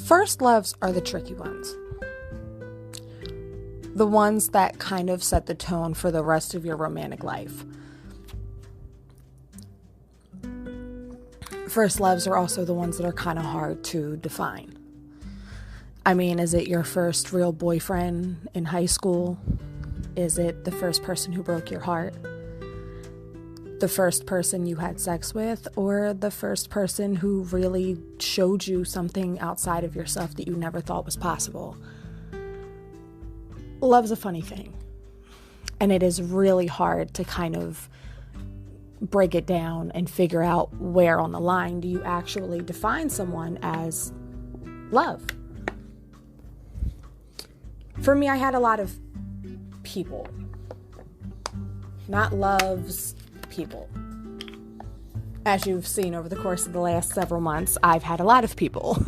First loves are the tricky ones. The ones that kind of set the tone for the rest of your romantic life. First loves are also the ones that are kind of hard to define. I mean, is it your first real boyfriend in high school? Is it the first person who broke your heart? The first person you had sex with? Or the first person who really showed you something outside of yourself that you never thought was possible? Love's a funny thing. And it is really hard to kind of break it down and figure out where on the line do you actually define someone as love. For me, I had a lot of people. Not loves, people. As you've seen over the course of the last several months, I've had a lot of people.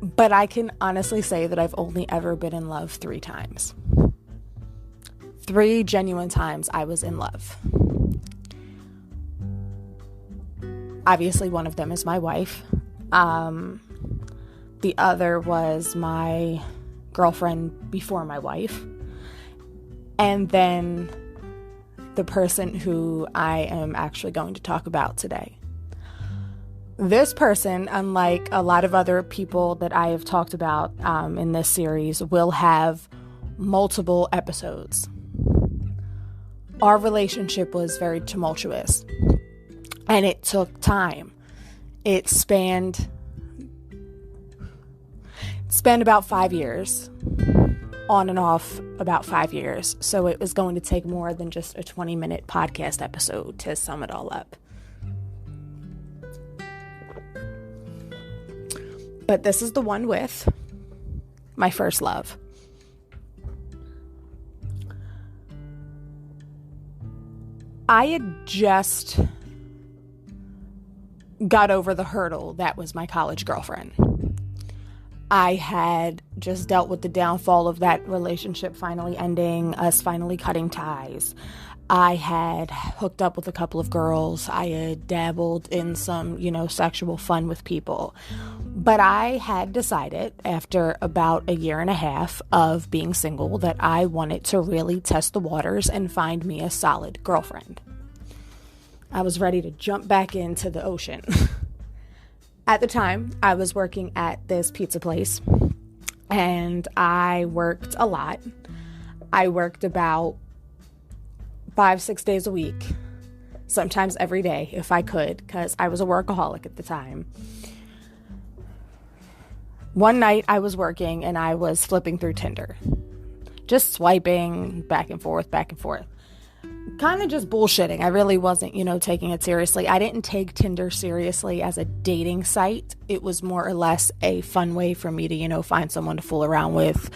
But I can honestly say that I've only ever been in love 3 times. 3 genuine times I was in love. Obviously, one of them is my wife. The other was my girlfriend before my wife. And then the person who I am actually going to talk about today. This person, unlike a lot of other people that I have talked about in this series, will have multiple episodes. Our relationship was very tumultuous. And it took time. It spanned about 5 years, on and off about 5 years. So it was going to take more than just a 20-minute podcast episode to sum it all up. But this is the one with my first love. I had just got over the hurdle that was my college girlfriend. I had just dealt with the downfall of that relationship finally ending, us finally cutting ties. I had hooked up with a couple of girls. I had dabbled in some, sexual fun with people. But I had decided after about a year and a half of being single that I wanted to really test the waters and find me a solid girlfriend. I was ready to jump back into the ocean. At the time, I was working at this pizza place, and I worked a lot. I worked about 5-6 days a week, sometimes every day if I could, because I was a workaholic at the time. One night I was working and I was flipping through Tinder, just swiping back and forth. Kind of just bullshitting. I really wasn't, taking it seriously. I didn't take Tinder seriously as a dating site. It was more or less a fun way for me to, find someone to fool around with,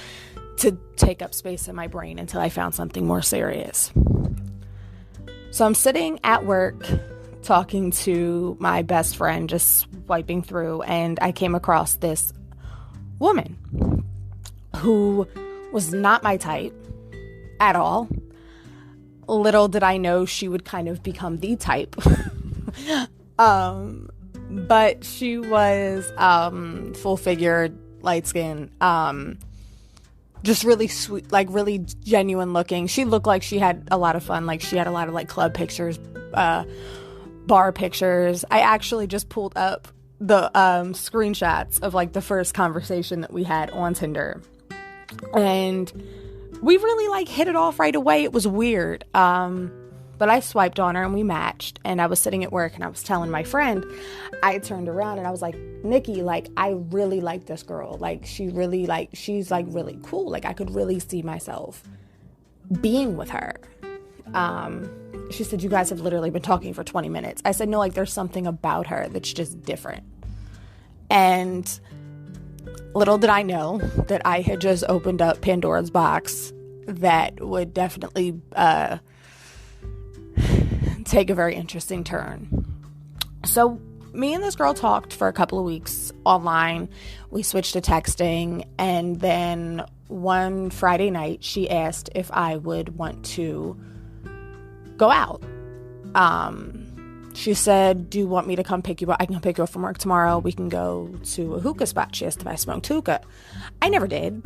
to take up space in my brain until I found something more serious. So I'm sitting at work talking to my best friend, just swiping through, and I came across this woman who was not my type at all. Little did I know she would kind of become the type. But she was full-figured, light-skinned, just really sweet, really genuine looking. She looked like she had a lot of fun. She had a lot of club pictures, bar pictures. I actually just pulled up the screenshots of the first conversation that we had on Tinder. And we really hit it off right away. It was weird. But I swiped on her and we matched, and I was sitting at work and I was telling my friend, I turned around and I was like, Nikki, I really like this girl. She's really cool. I could really see myself being with her. She said, you guys have literally been talking for 20 minutes. I said, no, there's something about her that's just different. And little did I know that I had just opened up Pandora's box that would definitely take a very interesting turn. So me and this girl talked for a couple of weeks online. We switched to texting, and then one Friday night she asked if I would want to go out. She said, do you want me to come pick you up? I can come pick you up from work tomorrow. We can go to a hookah spot. She asked if I smoked hookah. I never did,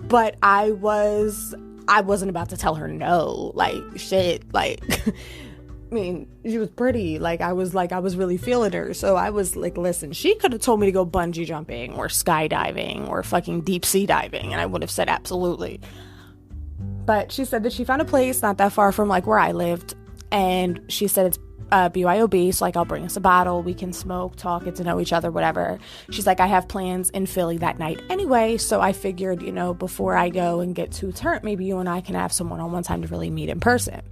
but I wasn't about to tell her no. Like, shit, like, I mean, she was pretty. Like, I was really feeling her. So I was like, listen, she could have told me to go bungee jumping or skydiving or fucking deep sea diving, and I would have said absolutely. But she said that she found a place not that far from, like, where I lived, and she said it's BYOB, so, like, I'll bring us a bottle, we can smoke, talk, get to know each other, whatever. She's like, I have plans in Philly that night anyway, so I figured, you know, before I go and get too turned, maybe you and I can have some one-on-one time to really meet in person.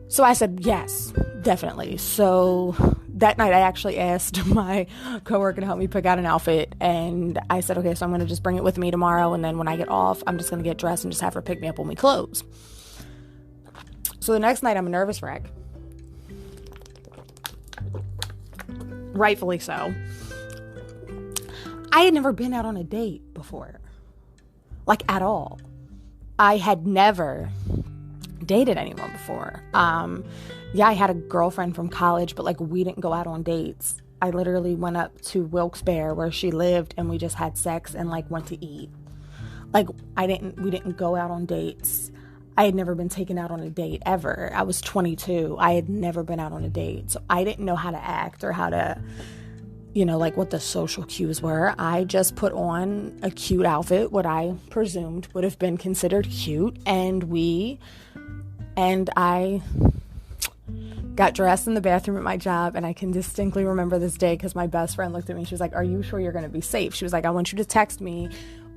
So I said, yes, definitely. So that night I actually asked my coworker to help me pick out an outfit, and I said, okay, so I'm going to just bring it with me tomorrow, and then when I get off, I'm just going to get dressed and just have her pick me up when we close. So the next night I'm a nervous wreck. Rightfully so. I had never been out on a date before. Like, at all. I had never dated anyone before. Yeah, I had a girlfriend from college, but, like, we didn't go out on dates. I literally went up to Wilkes-Barre where she lived, and we just had sex and, like, went to eat. Like, we didn't go out on dates. I had never been taken out on a date ever. I was 22. I had never been out on a date. So I didn't know how to act or how to, you know, like, what the social cues were. I just put on a cute outfit, what I presumed would have been considered cute. And I got dressed in the bathroom at my job. And I can distinctly remember this day because my best friend looked at me. She was like, are you sure you're going to be safe? She was like, I want you to text me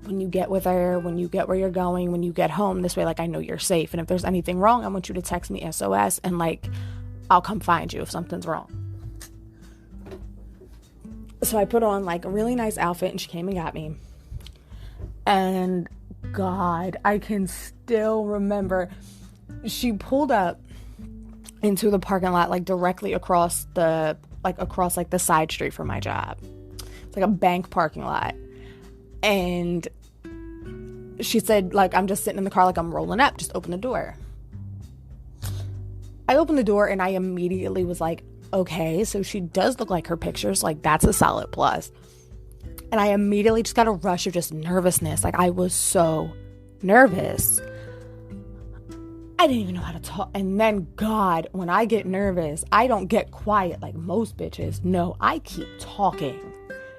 when you get with her, when you get where you're going, when you get home. This way, like, I know you're safe. And if there's anything wrong, I want you to text me SOS, and, like, I'll come find you if something's wrong. So I put on, like, a really nice outfit, and she came and got me. And God, I can still remember, she pulled up into the parking lot, like, directly across the side street from my job. It's like a bank parking lot. And she said, like, I'm just sitting in the car, like, I'm rolling up, just open the door. I opened the door and I immediately was like, okay, so she does look like her pictures, like, that's a solid plus. And I immediately just got a rush of just nervousness. Like, I was so nervous. I didn't even know how to talk. And then, God, when I get nervous, I don't get quiet like most bitches. No, I keep talking.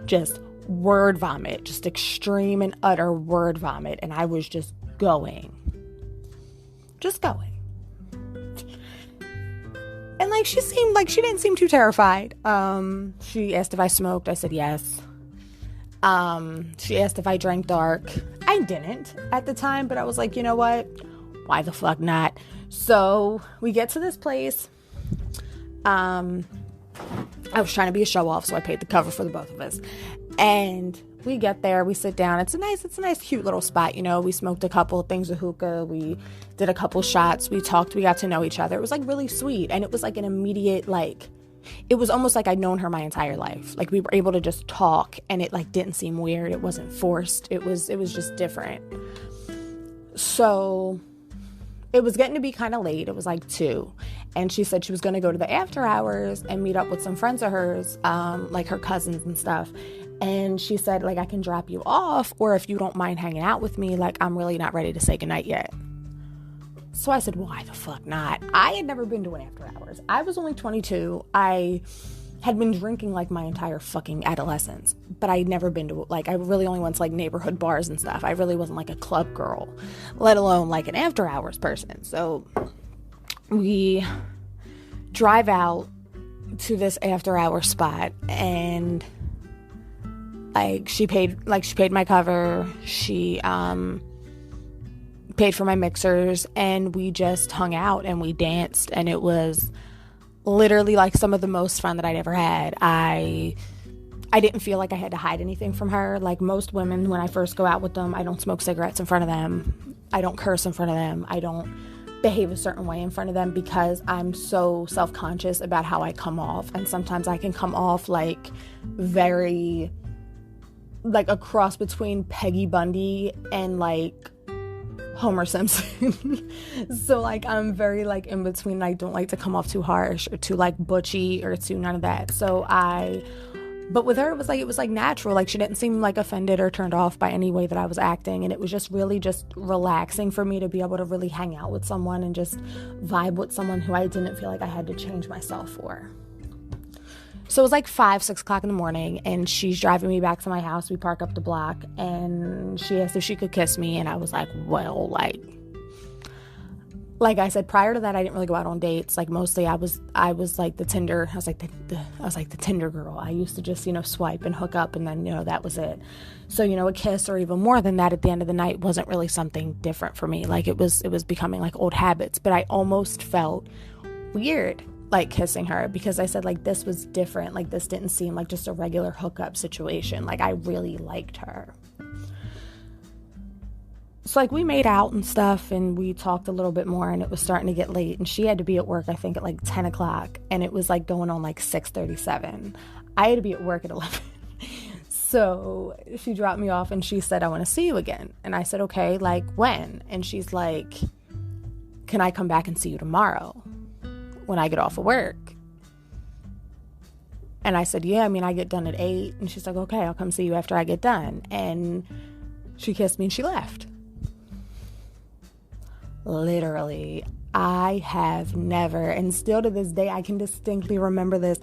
Just word vomit, just extreme and utter word vomit. And I was just going. And, like, she didn't seem too terrified. She asked if I smoked. I said yes. She asked if I drank dark. I didn't at the time, but I was like, you know what? Why the fuck not? So we get to this place. I was trying to be a show off, so I paid the cover for the both of us. And we get there, we sit down. It's a nice, cute little spot. You know, we smoked a couple of things of hookah. We did a couple shots. We talked. We got to know each other. It was, like, really sweet. And it was, like, an immediate, like, it was almost like I'd known her my entire life. Like, we were able to just talk, and it, like, didn't seem weird. It wasn't forced. It was just different. So it was getting to be kind of late. It was like 2. And she said she was going to go to the after hours and meet up with some friends of hers, like her cousins and stuff. And she said, like, I can drop you off, or if you don't mind hanging out with me, like, I'm really not ready to say goodnight yet. So I said, why the fuck not? I had never been to an after hours. I was only 22. I had been drinking, like, my entire fucking adolescence, but I'd never been to, like, I really only went to, like, neighborhood bars and stuff. I really wasn't, like, a club girl, let alone, like, an after hours person. So we drive out to this after hours spot, and, like, she paid my cover. She paid for my mixers, and we just hung out and we danced, and it was literally, like, some of the most fun that I'd ever had. I didn't feel like I had to hide anything from her. Like most women, when I first go out with them, I don't smoke cigarettes in front of them. I don't curse in front of them. I don't behave a certain way in front of them because I'm so self-conscious about how I come off. And sometimes I can come off like very, like, a cross between Peggy Bundy and, like, Homer Simpson. So like I'm very like in between. I don't like to come off too harsh or too like butchy or too none of that. But with her it was like natural. Like she didn't seem like offended or turned off by any way that I was acting, and it was just really just relaxing for me to be able to really hang out with someone and just vibe with someone who I didn't feel like I had to change myself for. So it was like 5-6 o'clock in the morning, and she's driving me back to my house. We park up the block, and she asked if she could kiss me, and I was like, well, like I said, prior to that, I didn't really go out on dates. Like mostly I was like the Tinder, I was like the Tinder girl. I used to just, swipe and hook up, and then, that was it. So, a kiss or even more than that at the end of the night wasn't really something different for me. Like it was becoming like old habits, but I almost felt weird like kissing her, because I said like this was different. Like this didn't seem like just a regular hookup situation. Like I really liked her. So like we made out and stuff, and we talked a little bit more, and it was starting to get late, and she had to be at work I think at like 10 o'clock, and it was like going on like 6:37. I had to be at work at 11. So she dropped me off, and she said, I want to see you again. And I said, okay, like when? And she's like, can I come back and see you tomorrow when I get off of work? And I said, yeah, I mean, I get done at 8. And she's like, okay, I'll come see you after I get done. And she kissed me and she left. Literally, I have never, and still to this day, I can distinctly remember this.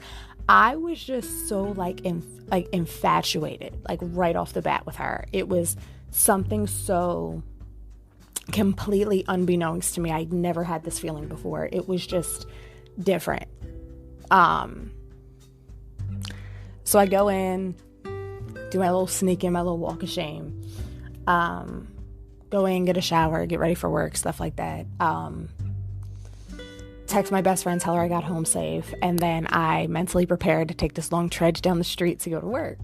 I was just so like infatuated, like right off the bat with her. It was something so completely unbeknownst to me. I'd never had this feeling before. It was just different. So I go in, do my little sneak in, my little walk of shame. Go in, get a shower, get ready for work, stuff like that. Text my best friend, tell her I got home safe, and then I mentally prepared to take this long trudge down the street to go to work.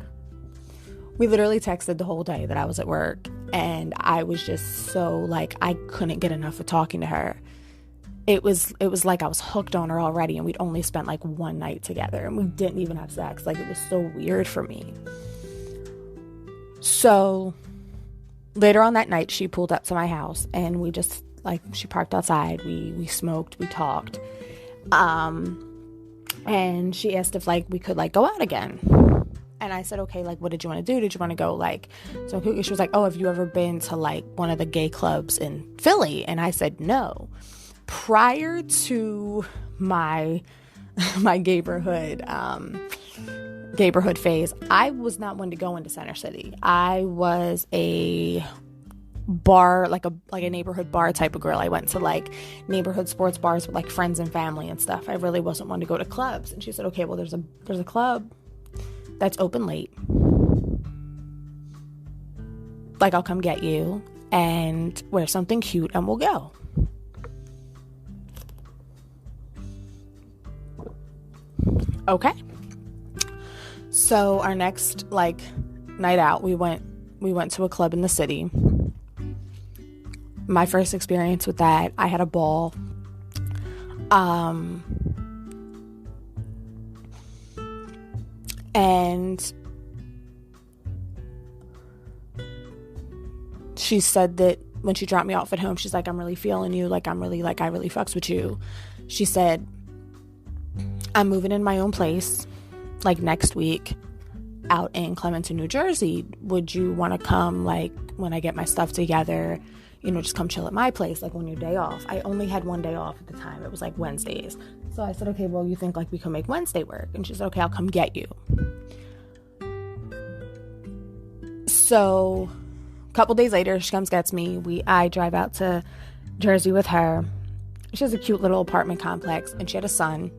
We literally texted the whole day that I was at work, and I was just so like I couldn't get enough of talking to her. It was like I was hooked on her already, and we'd only spent like one night together, and we didn't even have sex. Like it was so weird for me. So later on that night, she pulled up to my house, and we just she parked outside. We smoked, we talked, and she asked if we could go out again. And I said, okay, what did you want to do? Did you want to go so she was like, oh, have you ever been to one of the gay clubs in Philly? And I said no. Prior to my gayborhood phase, I was not one to go into Center City. I was a bar, like a neighborhood bar type of girl. I went to neighborhood sports bars with friends and family and stuff. I really wasn't one to go to clubs. And she said, okay, well there's a club that's open late. I'll come get you and wear something cute and we'll go. Okay. So our next night out, we went to a club in the city. My first experience with that, I had a ball. And she said that when she dropped me off at home, she's like, I'm really feeling you. I really fucks with you. She said, I'm moving in my own place, next week out in Clementon, New Jersey. Would you want to come, when I get my stuff together, just come chill at my place, on your day off? I only had one day off at the time. It was Wednesdays. So I said, okay, well, you think we can make Wednesday work? And she said, okay, I'll come get you. So a couple days later, she comes, gets me. I drive out to Jersey with her. She has a cute little apartment complex, and she had a son.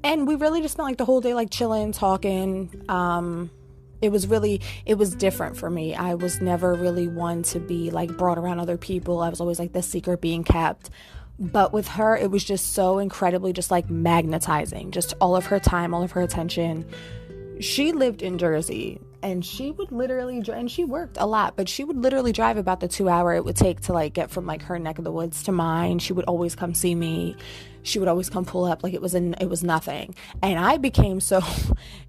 And we really just spent the whole day chilling, talking. It was different for me. I was never really one to be brought around other people. I was always the secret being kept. But with her, it was just so incredibly just magnetizing. Just all of her time, all of her attention. She lived in Jersey, And she would literally and she worked a lot, but she would literally drive about the 2 hour it would take to like get from like her neck of the woods to mine. She would always come see me. She would always come pull up like it was nothing. And I became so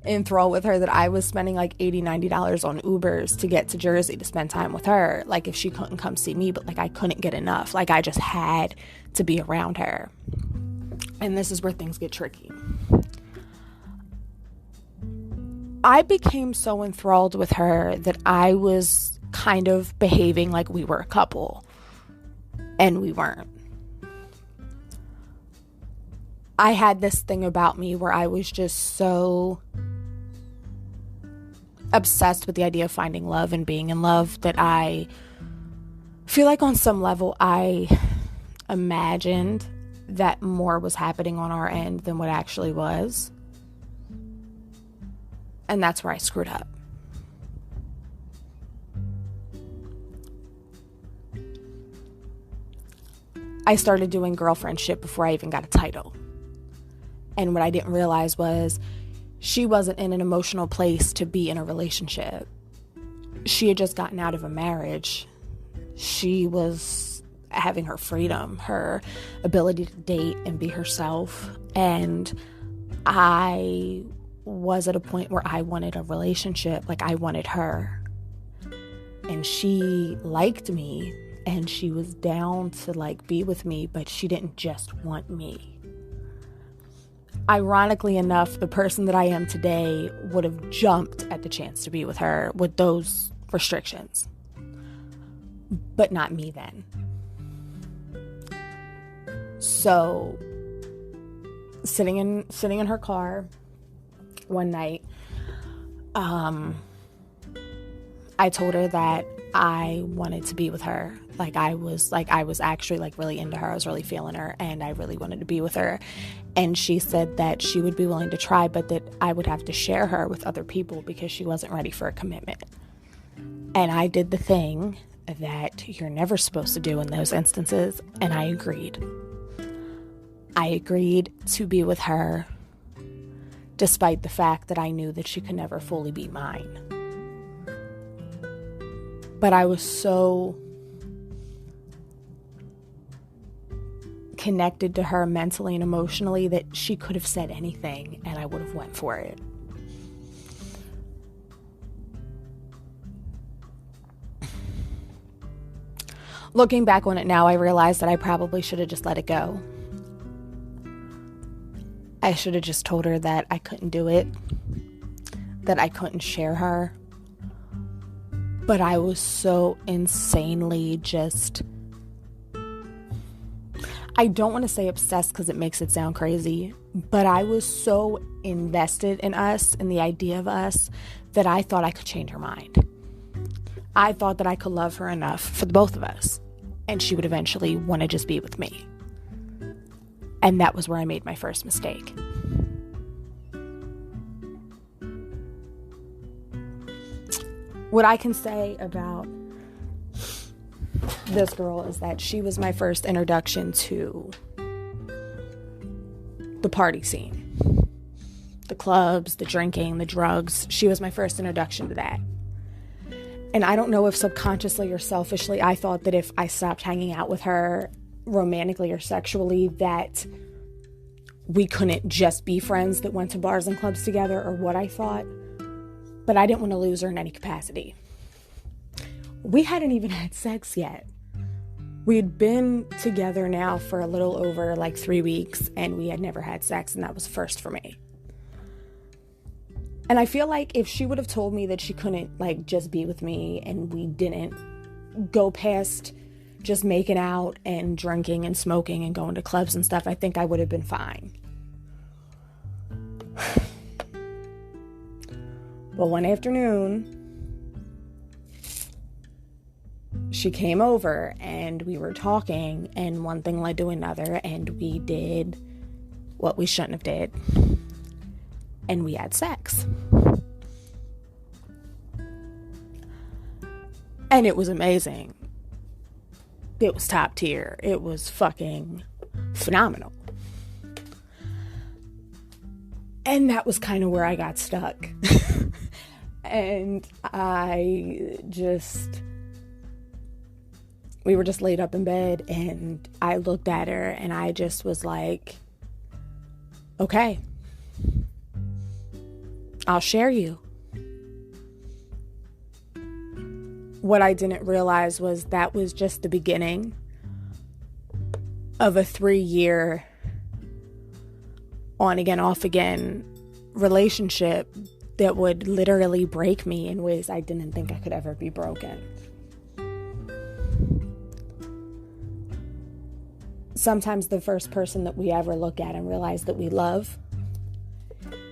enthralled with her that I was spending like $80-$90 on Ubers to get to Jersey to spend time with her, like if she couldn't come see me. But like I couldn't get enough. Like I just had to be around her. And this is where things get tricky. I became so enthralled with her that I was kind of behaving like we were a couple, and we weren't. I had this thing about me where I was just so obsessed with the idea of finding love and being in love that I feel like on some level I imagined that more was happening on our end than what actually was. And that's where I screwed up. I started doing girlfriend shit before I even got a title. And what I didn't realize was she wasn't in an emotional place to be in a relationship. She had just gotten out of a marriage. She was having her freedom, her ability to date and be herself. And I was at a point where I wanted a relationship, like I wanted her. And she liked me and she was down to like be with me, but she didn't just want me. Ironically enough, the person that I am today would have jumped at the chance to be with her with those restrictions, but not me then. So sitting in her car one night, I told her that I wanted to be with her. I was actually like really into her. I was really feeling her and I really wanted to be with her. And she said that she would be willing to try, but that I would have to share her with other people because she wasn't ready for a commitment. And I did the thing that you're never supposed to do in those instances, and I agreed. I agreed to be with her despite the fact that I knew that she could never fully be mine. But I was so connected to her mentally and emotionally that she could have said anything and I would have went for it. Looking back on it now, I realize that I probably should have just let it go. I should have just told her that I couldn't do it, that I couldn't share her. But I was so insanely just, I don't want to say obsessed because it makes it sound crazy, but I was so invested in us and the idea of us that I thought I could change her mind. I thought that I could love her enough for the both of us and she would eventually want to just be with me. And that was where I made my first mistake. What I can say about this girl is that she was my first introduction to the party scene. The clubs, the drinking, the drugs. She was my first introduction to that. And I don't know if subconsciously or selfishly, I thought that if I stopped hanging out with her romantically or sexually, that we couldn't just be friends that went to bars and clubs together, or what I thought. But I didn't want to lose her in any capacity. We hadn't even had sex yet. We had been together now for a little over 3 weeks, and we had never had sex, and that was first for me. And I feel like if she would have told me that she couldn't just be with me and we didn't go past just making out and drinking and smoking and going to clubs and stuff, I think I would have been fine. But one afternoon, she came over and we were talking, and one thing led to another, and we did what we shouldn't have did. And we had sex. And it was amazing. It was top tier. It was fucking phenomenal. And that was kind of where I got stuck. And we were just laid up in bed, and I looked at her and I just was like, okay, I'll share you. What I didn't realize was that was just the beginning of a 3-year on again, off again relationship that would literally break me in ways I didn't think I could ever be broken. Sometimes the first person that we ever look at and realize that we love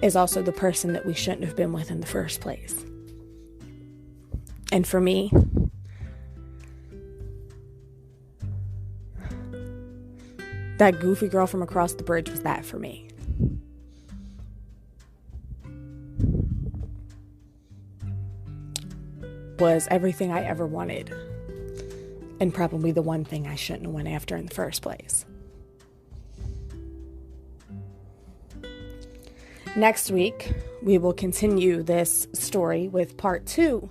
is also the person that we shouldn't have been with in the first place. And for me, that goofy girl from across the bridge was that for me. Was everything I ever wanted, and probably the one thing I shouldn't have went after in the first place. Next week, we will continue this story with part 2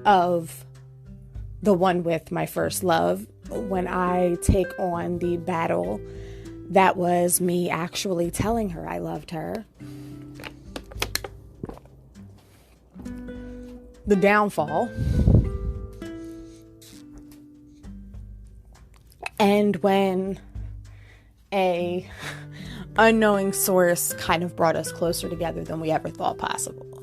of the one with my first love, when I take on the battle that was me actually telling her I loved her. The downfall. And when a unknowing source kind of brought us closer together than we ever thought possible.